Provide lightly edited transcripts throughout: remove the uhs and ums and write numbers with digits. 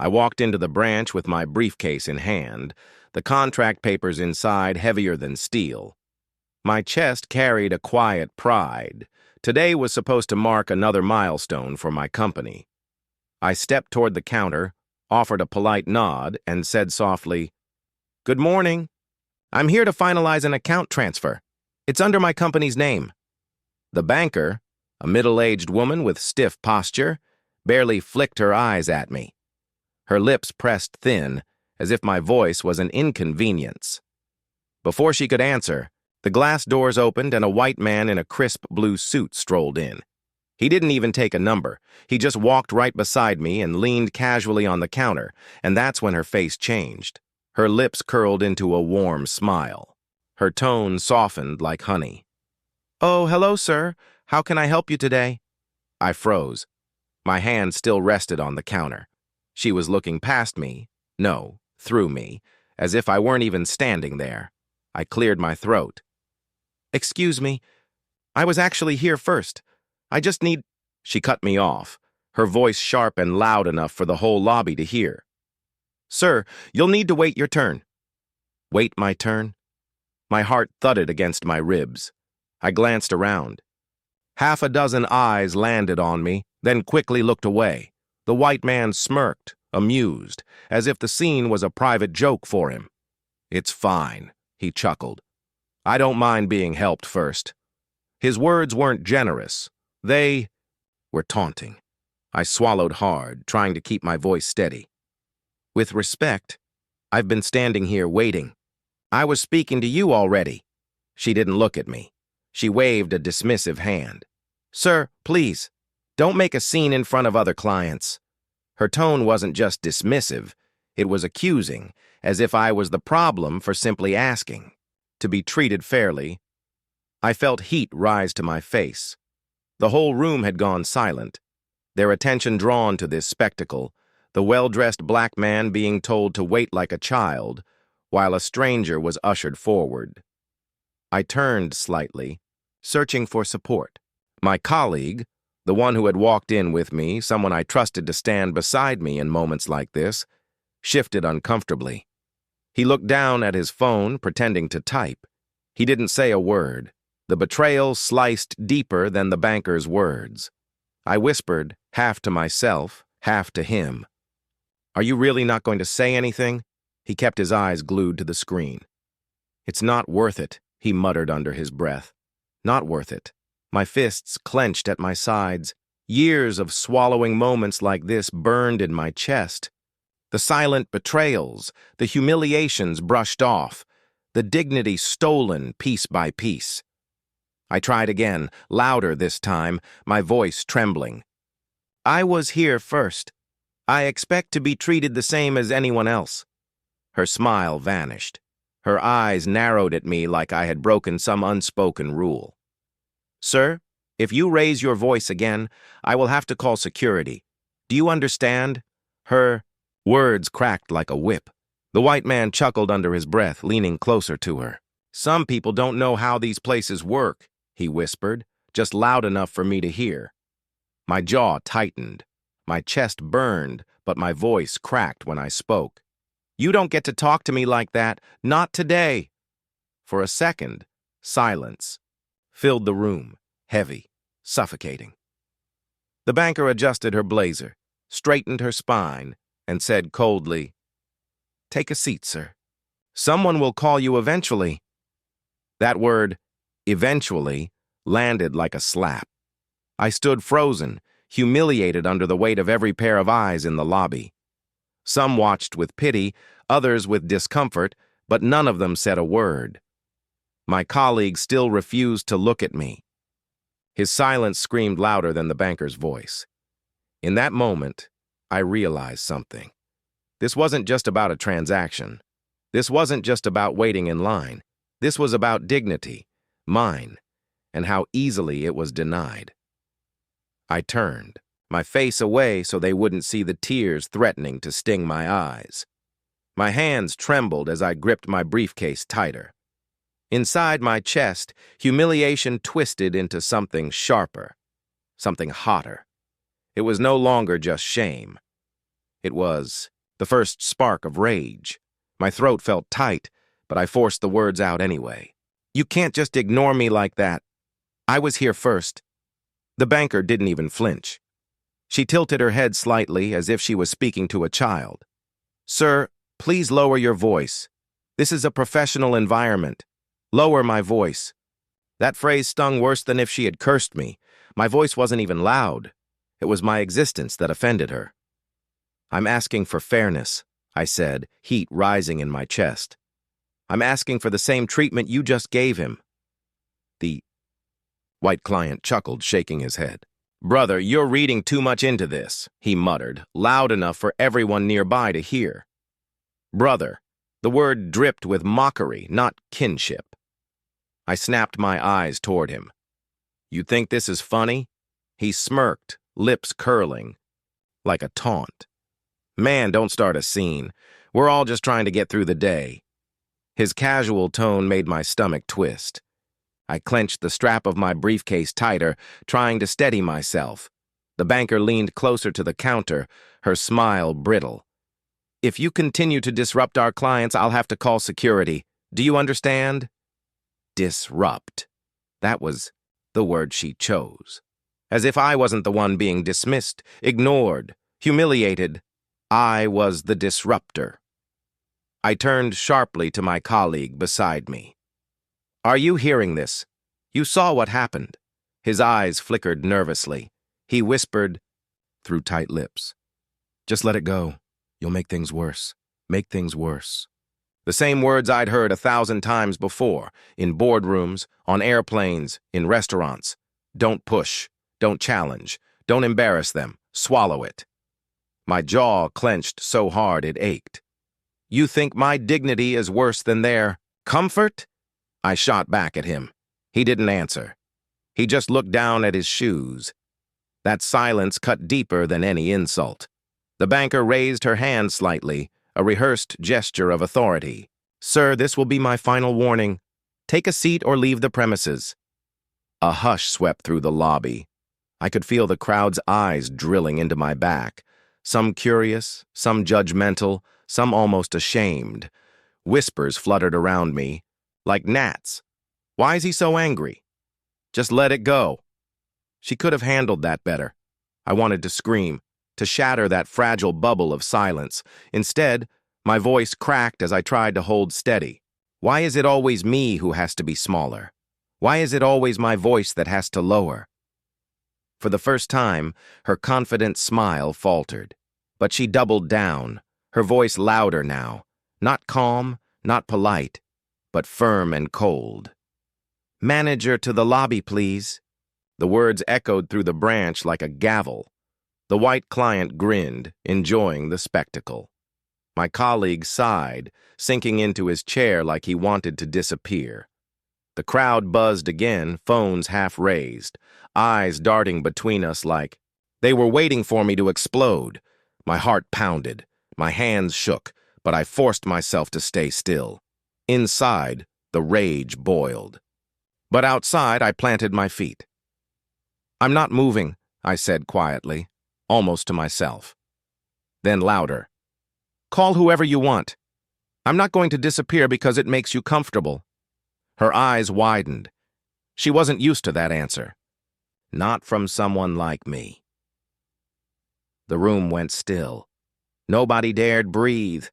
I walked into the branch with my briefcase in hand, the contract papers inside heavier than steel. My chest carried a quiet pride. Today was supposed to mark another milestone for my company. I stepped toward the counter, offered a polite nod, and said softly, "Good morning. I'm here to finalize an account transfer. It's under my company's name." The banker, a middle-aged woman with stiff posture, barely flicked her eyes at me. Her lips pressed thin, as if my voice was an inconvenience. Before she could answer, the glass doors opened and a white man in a crisp blue suit strolled in. He didn't even take a number. He just walked right beside me and leaned casually on the counter, and that's when her face changed. Her lips curled into a warm smile. Her tone softened like honey. "Oh, hello, sir. How can I help you today?" I froze. My hand still rested on the counter. She was looking past me, no, through me, as if I weren't even standing there. I cleared my throat. "Excuse me. I was actually here first. I just need—" She cut me off, her voice sharp and loud enough for the whole lobby to hear. "Sir, you'll need to wait your turn." Wait my turn? My heart thudded against my ribs. I glanced around. Half a dozen eyes landed on me, then quickly looked away. The white man smirked, amused, as if the scene was a private joke for him. "It's fine," he chuckled. "I don't mind being helped first." His words weren't generous. They were taunting. I swallowed hard, trying to keep my voice steady. "With respect, I've been standing here waiting. I was speaking to you already." She didn't look at me. She waved a dismissive hand. "Sir, please, don't make a scene in front of other clients." Her tone wasn't just dismissive, it was accusing, as if I was the problem for simply asking. To be treated fairly. I felt heat rise to my face. The whole room had gone silent, their attention drawn to this spectacle, the well-dressed black man being told to wait like a child, while a stranger was ushered forward. I turned slightly, searching for support. My colleague, the one who had walked in with me, someone I trusted to stand beside me in moments like this, shifted uncomfortably. He looked down at his phone, pretending to type. He didn't say a word. The betrayal sliced deeper than the banker's words. I whispered, half to myself, half to him. "Are you really not going to say anything?" He kept his eyes glued to the screen. "It's not worth it," he muttered under his breath. "Not worth it." My fists clenched at my sides. Years of swallowing moments like this burned in my chest. The silent betrayals, the humiliations brushed off, the dignity stolen piece by piece. I tried again, louder this time, my voice trembling. "I was here first. I expect to be treated the same as anyone else." Her smile vanished. Her eyes narrowed at me like I had broken some unspoken rule. "Sir, if you raise your voice again, I will have to call security. Do you understand?" Her words cracked like a whip. The white man chuckled under his breath, leaning closer to her. "Some people don't know how these places work," he whispered, just loud enough for me to hear. My jaw tightened. My chest burned, but my voice cracked when I spoke. "You don't get to talk to me like that. Not today." For a second, silence filled the room, heavy, suffocating. The banker adjusted her blazer, straightened her spine, and said coldly, "Take a seat, sir. Someone will call you eventually." That word, eventually, landed like a slap. I stood frozen, humiliated under the weight of every pair of eyes in the lobby. Some watched with pity, others with discomfort, but none of them said a word. My colleague still refused to look at me. His silence screamed louder than the banker's voice. In that moment, I realized something. This wasn't just about a transaction. This wasn't just about waiting in line. This was about dignity, mine, and how easily it was denied. I turned, my face away so they wouldn't see the tears threatening to sting my eyes. My hands trembled as I gripped my briefcase tighter. Inside my chest, humiliation twisted into something sharper, something hotter. It was no longer just shame. It was the first spark of rage. My throat felt tight, but I forced the words out anyway. You can't just ignore me like that. I was here first. The banker didn't even flinch. She tilted her head slightly as if she was speaking to a child. Sir, please lower your voice. This is a professional environment. Lower my voice. That phrase stung worse than if she had cursed me. My voice wasn't even loud. It was my existence that offended her. I'm asking for fairness, I said, heat rising in my chest. I'm asking for the same treatment you just gave him. The white client chuckled, shaking his head. Brother, you're reading too much into this, he muttered, loud enough for everyone nearby to hear. Brother, the word dripped with mockery, not kinship. I snapped my eyes toward him. You think this is funny? He smirked, lips curling, like a taunt. Man, don't start a scene. We're all just trying to get through the day. His casual tone made my stomach twist. I clenched the strap of my briefcase tighter, trying to steady myself. The banker leaned closer to the counter, her smile brittle. If you continue to disrupt our clients, I'll have to call security. Do you understand? Disrupt. That was the word she chose. As if I wasn't the one being dismissed, ignored, humiliated. I was the disruptor. I turned sharply to my colleague beside me. Are you hearing this? You saw what happened. His eyes flickered nervously. He whispered through tight lips. Just let it go. You'll make things worse. Make things worse. The same words I'd heard 1,000 times before, in boardrooms, on airplanes, in restaurants. Don't push. Don't challenge. Don't embarrass them. Swallow it. My jaw clenched so hard it ached. You think my dignity is worse than their comfort? I shot back at him. He didn't answer. He just looked down at his shoes. That silence cut deeper than any insult. The banker raised her hand slightly, a rehearsed gesture of authority. Sir, this will be my final warning. Take a seat or leave the premises. A hush swept through the lobby. I could feel the crowd's eyes drilling into my back, some curious, some judgmental, some almost ashamed. Whispers fluttered around me, like gnats. Why is he so angry? Just let it go. She could have handled that better. I wanted to scream, to shatter that fragile bubble of silence. Instead, my voice cracked as I tried to hold steady. Why is it always me who has to be smaller? Why is it always my voice that has to lower? For the first time, her confident smile faltered. But she doubled down, her voice louder now, not calm, not polite, but firm and cold. Manager to the lobby, please. The words echoed through the branch like a gavel. The white client grinned, enjoying the spectacle. My colleague sighed, sinking into his chair like he wanted to disappear. The crowd buzzed again, phones half raised, eyes darting between us like they were waiting for me to explode. My heart pounded, my hands shook, but I forced myself to stay still. Inside, the rage boiled. But outside, I planted my feet. I'm not moving, I said quietly, almost to myself. Then louder. Call whoever you want. I'm not going to disappear because it makes you comfortable. Her eyes widened. She wasn't used to that answer. Not from someone like me. The room went still. Nobody dared breathe,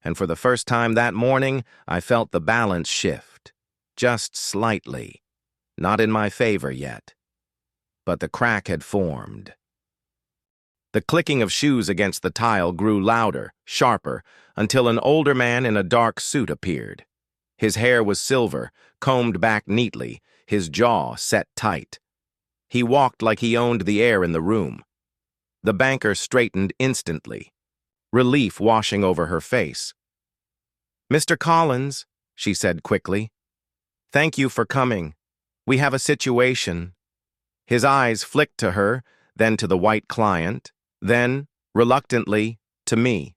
and for the first time that morning, I felt the balance shift. Just slightly. Not in my favor yet. But the crack had formed. The clicking of shoes against the tile grew louder, sharper, until an older man in a dark suit appeared. His hair was silver, combed back neatly, his jaw set tight. He walked like he owned the air in the room. The banker straightened instantly, relief washing over her face. Mr. Collins, she said quickly, thank you for coming. We have a situation. His eyes flicked to her, then to the white client, then, reluctantly, to me.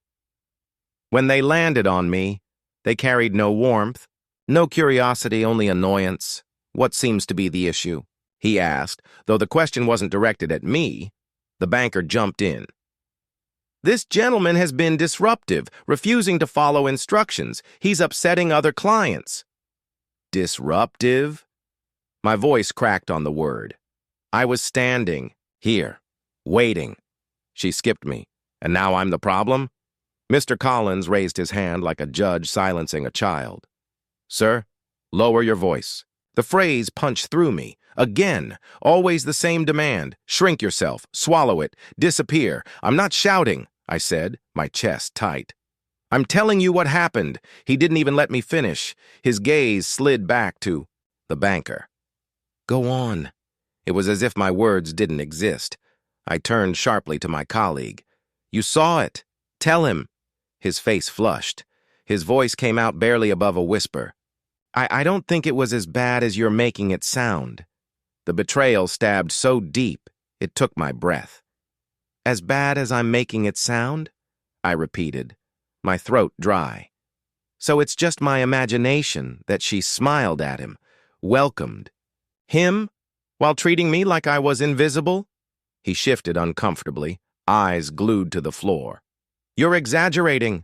When they landed on me, they carried no warmth, no curiosity, only annoyance. What seems to be the issue? He asked, though the question wasn't directed at me. The banker jumped in. This gentleman has been disruptive, refusing to follow instructions. He's upsetting other clients. Disruptive? My voice cracked on the word. I was standing here, waiting. She skipped me, and now I'm the problem? Mr. Collins raised his hand like a judge silencing a child. Sir, lower your voice. The phrase punched through me. Again, always the same demand. Shrink yourself, swallow it, disappear. I'm not shouting, I said, my chest tight. I'm telling you what happened. He didn't even let me finish. His gaze slid back to the banker. Go on. It was as if my words didn't exist. I turned sharply to my colleague. You saw it. Tell him. His face flushed. His voice came out barely above a whisper. I don't think it was as bad as you're making it sound. The betrayal stabbed so deep, it took my breath. As bad as I'm making it sound? I repeated, my throat dry. So it's just my imagination that she smiled at him, welcomed. Him, while treating me like I was invisible? He shifted uncomfortably, eyes glued to the floor. You're exaggerating.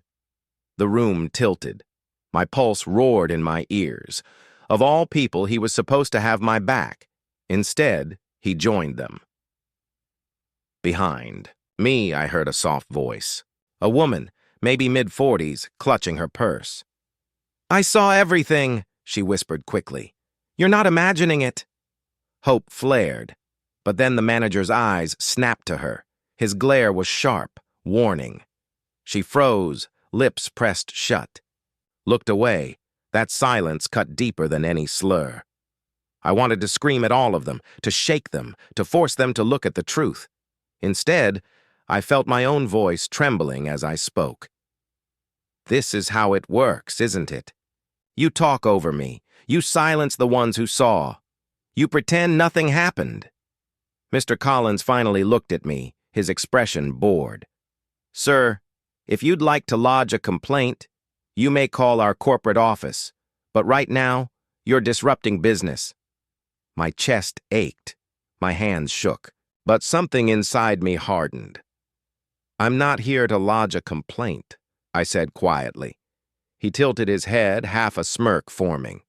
The room tilted. My pulse roared in my ears. Of all people, he was supposed to have my back. Instead, he joined them. Behind me, I heard a soft voice. A woman, maybe mid-40s, clutching her purse. I saw everything, she whispered quickly. You're not imagining it. Hope flared, but then the manager's eyes snapped to her. His glare was sharp, warning. She froze, lips pressed shut. Looked away. That silence cut deeper than any slur. I wanted to scream at all of them, to shake them, to force them to look at the truth. Instead, I felt my own voice trembling as I spoke. This is how it works, isn't it? You talk over me. You silence the ones who saw. You pretend nothing happened. Mr. Collins finally looked at me, his expression bored. Sir, if you'd like to lodge a complaint, you may call our corporate office, but right now, you're disrupting business. My chest ached, my hands shook, but something inside me hardened. I'm not here to lodge a complaint, I said quietly. He tilted his head, half a smirk forming.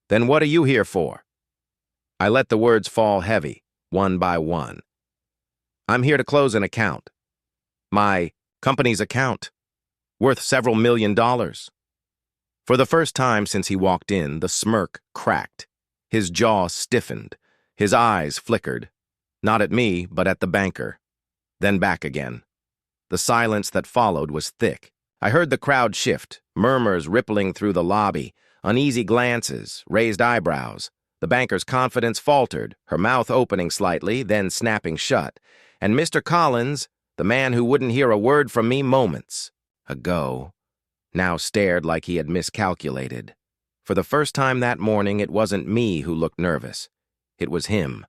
Then what are you here for? I let the words fall heavy, one by one. I'm here to close an account. My company's account. Worth several $1 million. For the first time since he walked in, the smirk cracked. His jaw stiffened. His eyes flickered. Not at me, but at the banker. Then back again. The silence that followed was thick. I heard the crowd shift, murmurs rippling through the lobby, uneasy glances, raised eyebrows. The banker's confidence faltered, her mouth opening slightly, then snapping shut. And Mr. Collins, the man who wouldn't hear a word from me moments ago, now stared like he had miscalculated. For the first time that morning, it wasn't me who looked nervous. It was him.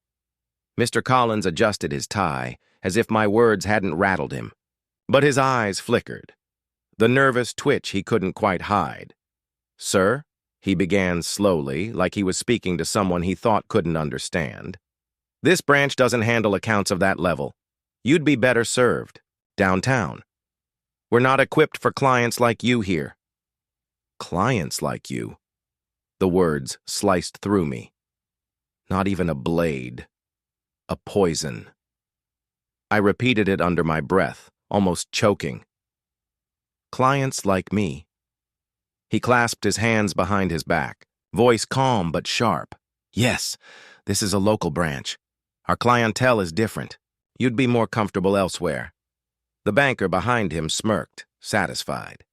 Mr. Collins adjusted his tie, as if my words hadn't rattled him. But his eyes flickered. The nervous twitch he couldn't quite hide. Sir, he began slowly, like he was speaking to someone he thought couldn't understand. This branch doesn't handle accounts of that level. You'd be better served downtown. We're not equipped for clients like you here. Clients like you? The words sliced through me. Not even a blade. A poison. I repeated it under my breath, almost choking. Clients like me. He clasped his hands behind his back, voice calm but sharp. Yes, this is a local branch. Our clientele is different. You'd be more comfortable elsewhere. The banker behind him smirked, satisfied.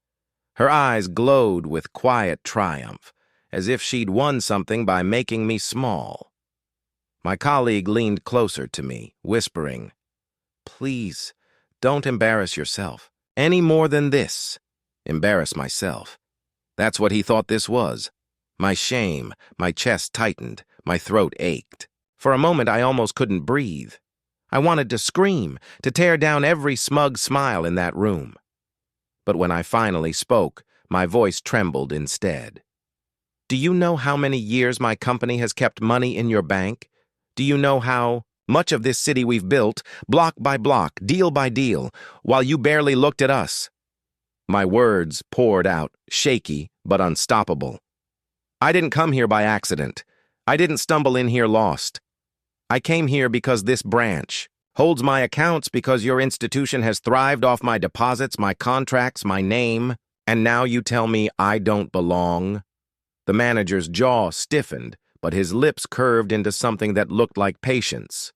Her eyes glowed with quiet triumph, as if she'd won something by making me small. My colleague leaned closer to me, whispering, Please, don't embarrass yourself. Any more than this. Embarrass myself. That's what he thought this was. My shame, my chest tightened, my throat ached. For a moment, I almost couldn't breathe. I wanted to scream, to tear down every smug smile in that room. But when I finally spoke, my voice trembled instead. Do you know how many years my company has kept money in your bank? Do you know how Much of this city we've built, block by block, deal by deal, while you barely looked at us." My words poured out, shaky but unstoppable. "I didn't come here by accident. I didn't stumble in here lost. I came here because this branch holds my accounts, because your institution has thrived off my deposits, my contracts, my name, and now you tell me I don't belong?" The manager's jaw stiffened, but his lips curved into something that looked like patience.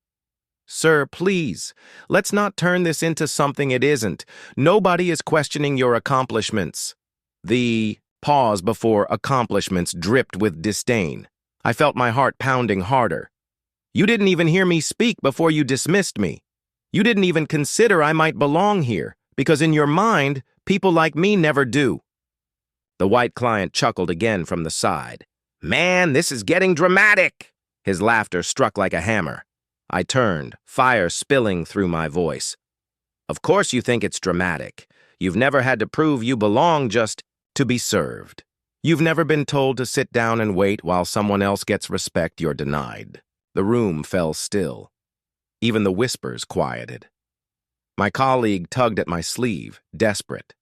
"Sir, please, let's not turn this into something it isn't. Nobody is questioning your accomplishments." The pause before accomplishments dripped with disdain. I felt my heart pounding harder. "You didn't even hear me speak before you dismissed me. You didn't even consider I might belong here, because in your mind, people like me never do." The white client chuckled again from the side. "Man, this is getting dramatic!" His laughter struck like a hammer. I turned, fire spilling through my voice. "Of course you think it's dramatic. You've never had to prove you belong just to be served. You've never been told to sit down and wait while someone else gets respect you're denied." The room fell still. Even the whispers quieted. My colleague tugged at my sleeve, desperate.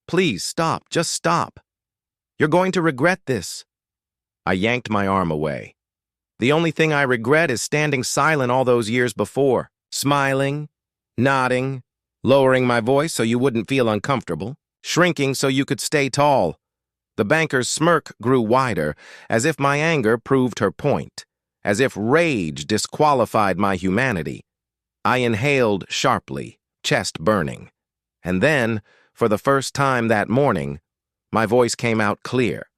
"Please stop, just stop. You're going to regret this." I yanked my arm away. "The only thing I regret is standing silent all those years before, smiling, nodding, lowering my voice so you wouldn't feel uncomfortable, shrinking so you could stay tall." The banker's smirk grew wider, as if my anger proved her point, as if rage disqualified my humanity. I inhaled sharply, chest burning. And then, for the first time that morning, my voice came out clear,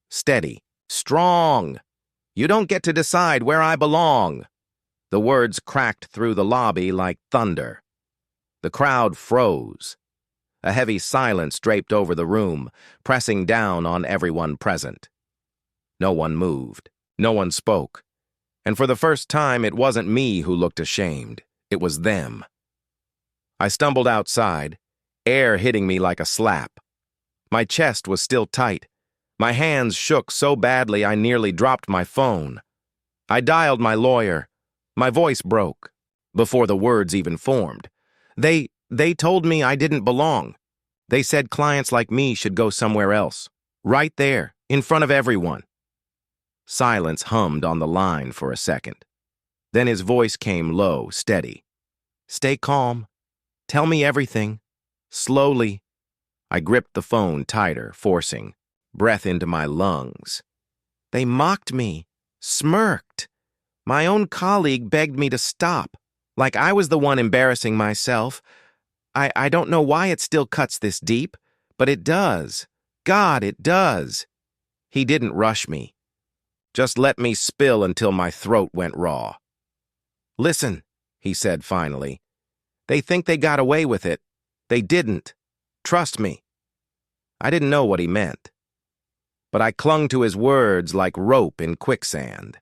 steady, strong. "You don't get to decide where I belong." The words cracked through the lobby like thunder. The crowd froze. A heavy silence draped over the room, pressing down on everyone present. No one moved. No one spoke. And for the first time, it wasn't me who looked ashamed. It was them. I stumbled outside, air hitting me like a slap. My chest was still tight. My hands shook so badly I nearly dropped my phone. I dialed my lawyer. My voice broke, before the words even formed. They told me I didn't belong. They said clients like me should go somewhere else. Right there, in front of everyone. Silence hummed on the line for a second. Then his voice came low, steady. "Stay calm. Tell me everything. Slowly." I gripped the phone tighter, forcing breath into my lungs. "They mocked me, smirked. My own colleague begged me to stop, like I was the one embarrassing myself. I don't know why it still cuts this deep, but it does. God, it does." He didn't rush me. Just let me spill until my throat went raw. "Listen," he said finally. "They think they got away with it. They didn't. Trust me." I didn't know what he meant, but I clung to his words like rope in quicksand.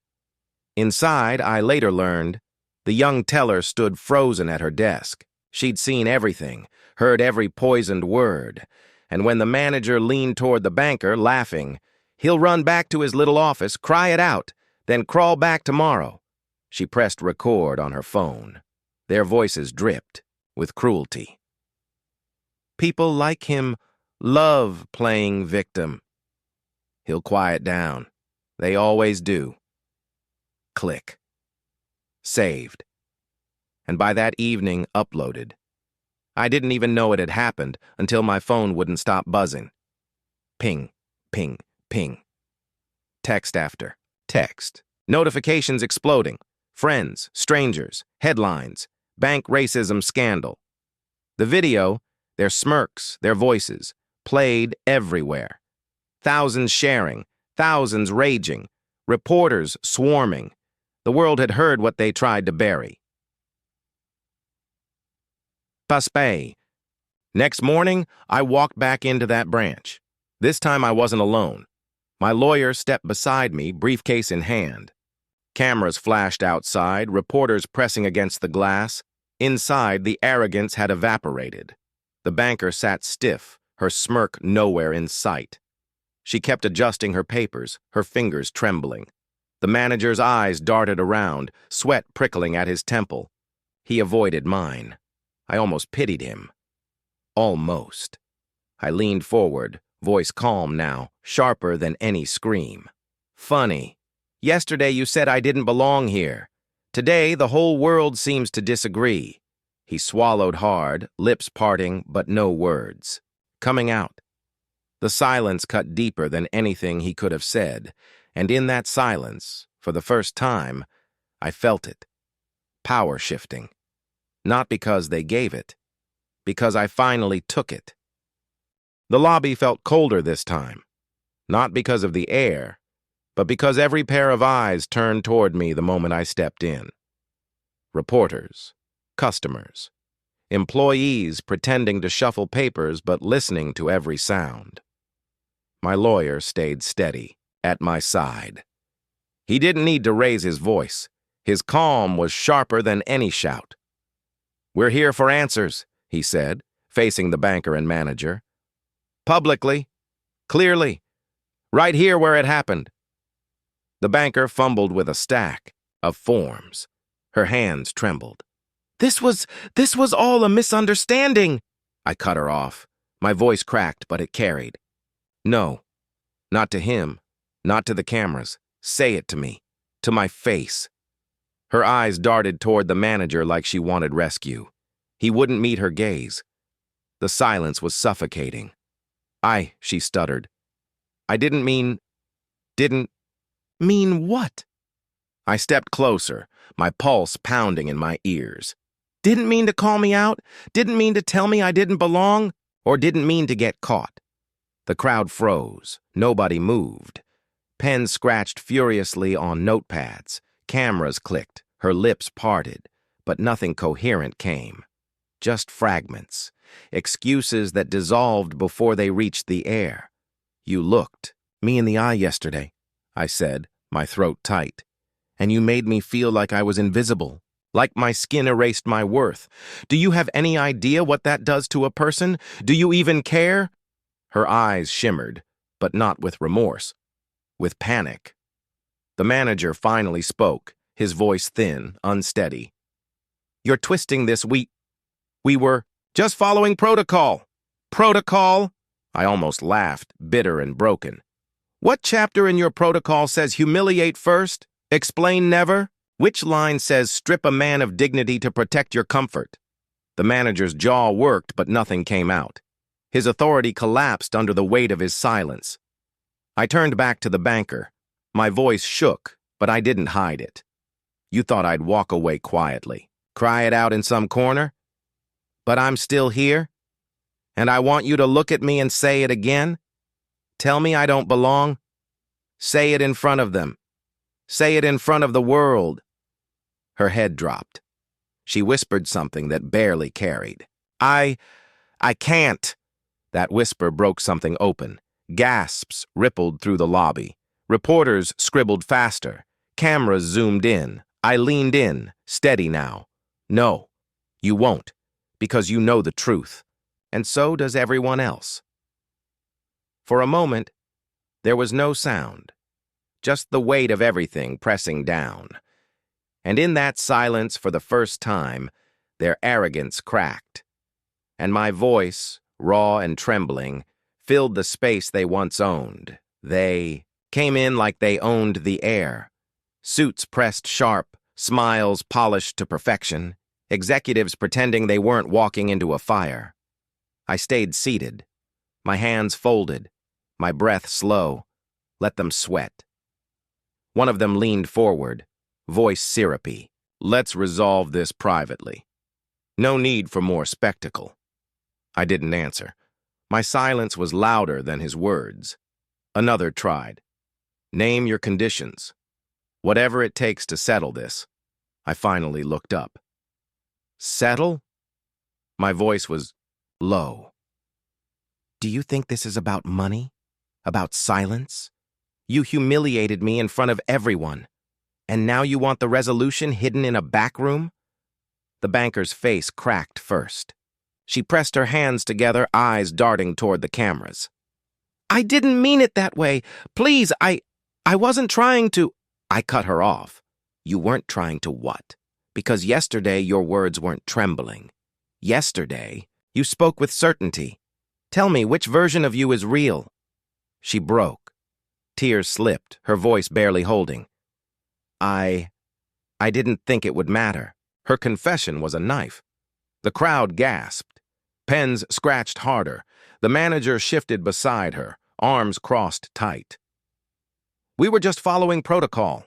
Inside, I later learned, the young teller stood frozen at her desk. She'd seen everything, heard every poisoned word, and when the manager leaned toward the banker, laughing, "He'll run back to his little office, cry it out, then crawl back tomorrow." She pressed record on her phone. Their voices dripped with cruelty. "People like him love playing victim. He'll quiet down. They always do." Click. Saved. And by that evening, uploaded. I didn't even know it had happened until my phone wouldn't stop buzzing. Ping, ping, ping. Text after text. Notifications exploding. Friends, strangers, headlines, bank racism scandal. The video, their smirks, their voices, played everywhere. Thousands sharing, thousands raging, reporters swarming. The world had heard what they tried to bury. Paspay. Next morning, I walked back into that branch. This time I wasn't alone. My lawyer stepped beside me, briefcase in hand. Cameras flashed outside, reporters pressing against the glass. Inside, the arrogance had evaporated. The banker sat stiff, her smirk nowhere in sight. She kept adjusting her papers, her fingers trembling. The manager's eyes darted around, sweat prickling at his temple. He avoided mine. I almost pitied him. Almost. I leaned forward, voice calm now, sharper than any scream. Funny. Yesterday you said I didn't belong here. Today the whole world seems to disagree. He swallowed hard, lips parting, but no words. Coming out. The silence cut deeper than anything he could have said, and in that silence, for the first time, I felt it. Power shifting. Not because they gave it, because I finally took it. The lobby felt colder this time, not because of the air, but because every pair of eyes turned toward me the moment I stepped in. Reporters, customers, employees pretending to shuffle papers but listening to every sound. My lawyer stayed steady, at my side. He didn't need to raise his voice. His calm was sharper than any shout. "We're here for answers," he said, facing the banker and manager. "Publicly, clearly, right here where it happened." The banker fumbled with a stack of forms. Her hands trembled. This was all a misunderstanding." I cut her off. My voice cracked, but it carried. "No, not to him, not to the cameras. Say it to me, to my face." Her eyes darted toward the manager like she wanted rescue. He wouldn't meet her gaze. The silence was suffocating. She stuttered. "I didn't mean what?" I stepped closer, my pulse pounding in my ears. "Didn't mean to call me out? Didn't mean to tell me I didn't belong? Or didn't mean to get caught?" The crowd froze. Nobody moved. Pens scratched furiously on notepads. Cameras clicked. Her lips parted. But nothing coherent came. Just fragments. Excuses that dissolved before they reached the air. "You looked me in the eye yesterday," I said, my throat tight. "And you made me feel like I was invisible. Like my skin erased my worth. Do you have any idea what that does to a person? Do you even care?" Her eyes shimmered, but not with remorse, with panic. The manager finally spoke, his voice thin, unsteady. "You're twisting this. We were just following protocol." "Protocol?" I almost laughed, bitter and broken. "What chapter in your protocol says humiliate first, explain never? Which line says strip a man of dignity to protect your comfort?" The manager's jaw worked, but nothing came out. His authority collapsed under the weight of his silence. I turned back to the banker. My voice shook, but I didn't hide it. "You thought I'd walk away quietly, cry it out in some corner? But I'm still here, and I want you to look at me and say it again. Tell me I don't belong. Say it in front of them. Say it in front of the world." Her head dropped. She whispered something that barely carried. I can't." That whisper broke something open. Gasps rippled through the lobby. Reporters scribbled faster. Cameras zoomed in. I leaned in, steady now. "No, you won't, because you know the truth. And so does everyone else." For a moment, there was no sound, just the weight of everything pressing down. And in that silence, for the first time, their arrogance cracked. And my voice, raw and trembling, filled the space they once owned. They came in like they owned the air. Suits pressed sharp, smiles polished to perfection, executives pretending they weren't walking into a fire. I stayed seated, my hands folded, my breath slow, let them sweat. One of them leaned forward, voice syrupy. "Let's resolve this privately. No need for more spectacle." I didn't answer. My silence was louder than his words. Another tried. "Name your conditions. Whatever it takes to settle this." I finally looked up. "Settle?" My voice was low. "Do you think this is about money? About silence? You humiliated me in front of everyone. And now you want the resolution hidden in a back room?" The banker's face cracked first. She pressed her hands together, eyes darting toward the cameras. "I didn't mean it that way. Please, I wasn't trying to. I cut her off. You weren't trying to what? Because yesterday your words weren't trembling. Yesterday, you spoke with certainty. Tell me, which version of you is real? She broke. Tears slipped, her voice barely holding. I didn't think it would matter. Her confession was a knife. The crowd gasped. Pens scratched harder. The manager shifted beside her, arms crossed tight. We were just following protocol.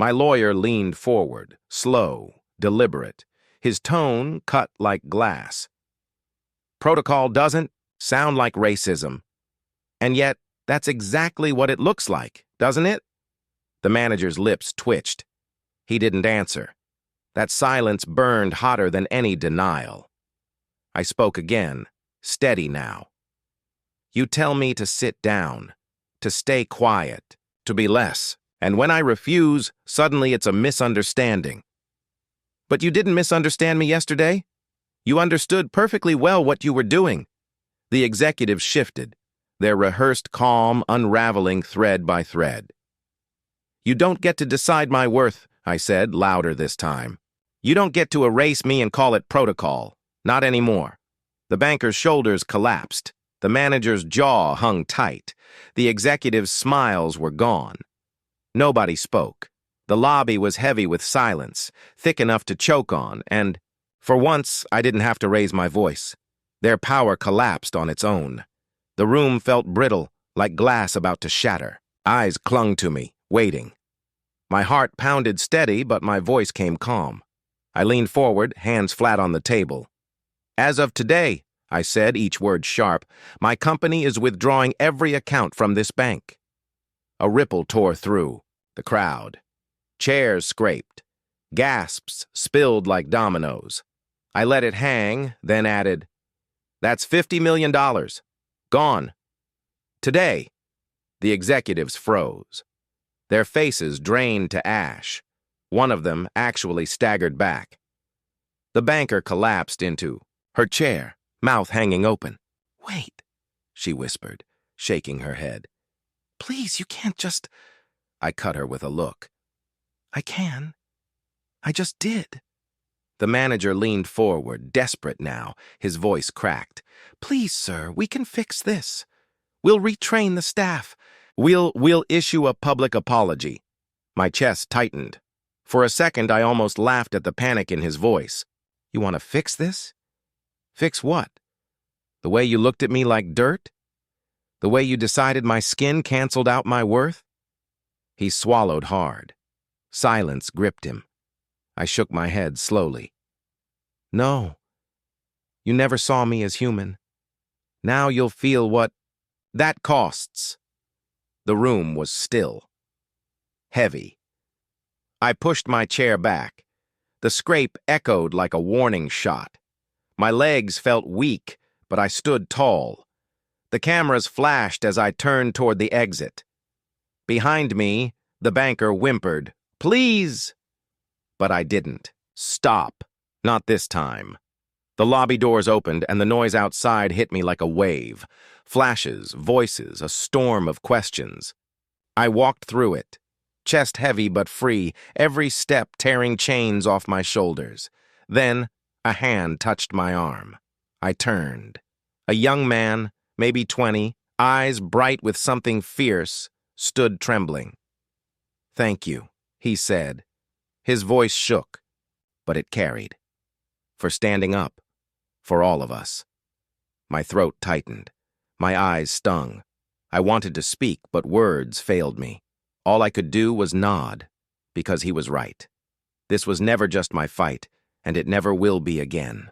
My lawyer leaned forward, slow, deliberate, his tone cut like glass. Protocol doesn't sound like racism. And yet, that's exactly what it looks like, doesn't it? The manager's lips twitched. He didn't answer. That silence burned hotter than any denial. I spoke again, steady now. You tell me to sit down, to stay quiet, to be less, and when I refuse, suddenly it's a misunderstanding. But you didn't misunderstand me yesterday. You understood perfectly well what you were doing. The executives shifted, their rehearsed calm unraveling thread by thread. You don't get to decide my worth, I said, louder this time. You don't get to erase me and call it protocol. Not anymore. The banker's shoulders collapsed. The manager's jaw hung tight. The executive's smiles were gone. Nobody spoke. The lobby was heavy with silence, thick enough to choke on, and, for once, I didn't have to raise my voice. Their power collapsed on its own. The room felt brittle, like glass about to shatter. Eyes clung to me, waiting. My heart pounded steady, but my voice came calm. I leaned forward, hands flat on the table. As of today, I said, each word sharp, my company is withdrawing every account from this bank. A ripple tore through the crowd. Chairs scraped. Gasps spilled like dominoes. I let it hang, then added, That's $50 million. Gone. Today. The executives froze. Their faces drained to ash. One of them actually staggered back. The banker collapsed into her chair, mouth hanging open. Wait, she whispered, shaking her head. Please, you can't just... I cut her with a look. I can. I just did. The manager leaned forward, desperate now, his voice cracked. Please, sir, we can fix this. We'll retrain the staff. We'll issue a public apology. My chest tightened. For a second, I almost laughed at the panic in his voice. You want to fix this? Fix what? The way you looked at me like dirt? The way you decided my skin canceled out my worth? He swallowed hard. Silence gripped him. I shook my head slowly. No. You never saw me as human. Now you'll feel what that costs. The room was still. Heavy. I pushed my chair back. The scrape echoed like a warning shot. My legs felt weak, but I stood tall. The cameras flashed as I turned toward the exit. Behind me, the banker whimpered, Please! But I didn't. Stop. Not this time. The lobby doors opened, and the noise outside hit me like a wave. Flashes, voices, a storm of questions. I walked through it, chest heavy but free, every step tearing chains off my shoulders. Then, a hand touched my arm. I turned. A young man, maybe 20, eyes bright with something fierce, stood trembling. Thank you, he said. His voice shook, but it carried. For standing up. For all of us. My throat tightened. My eyes stung. I wanted to speak, but words failed me. All I could do was nod, because he was right. This was never just my fight, and it never will be again.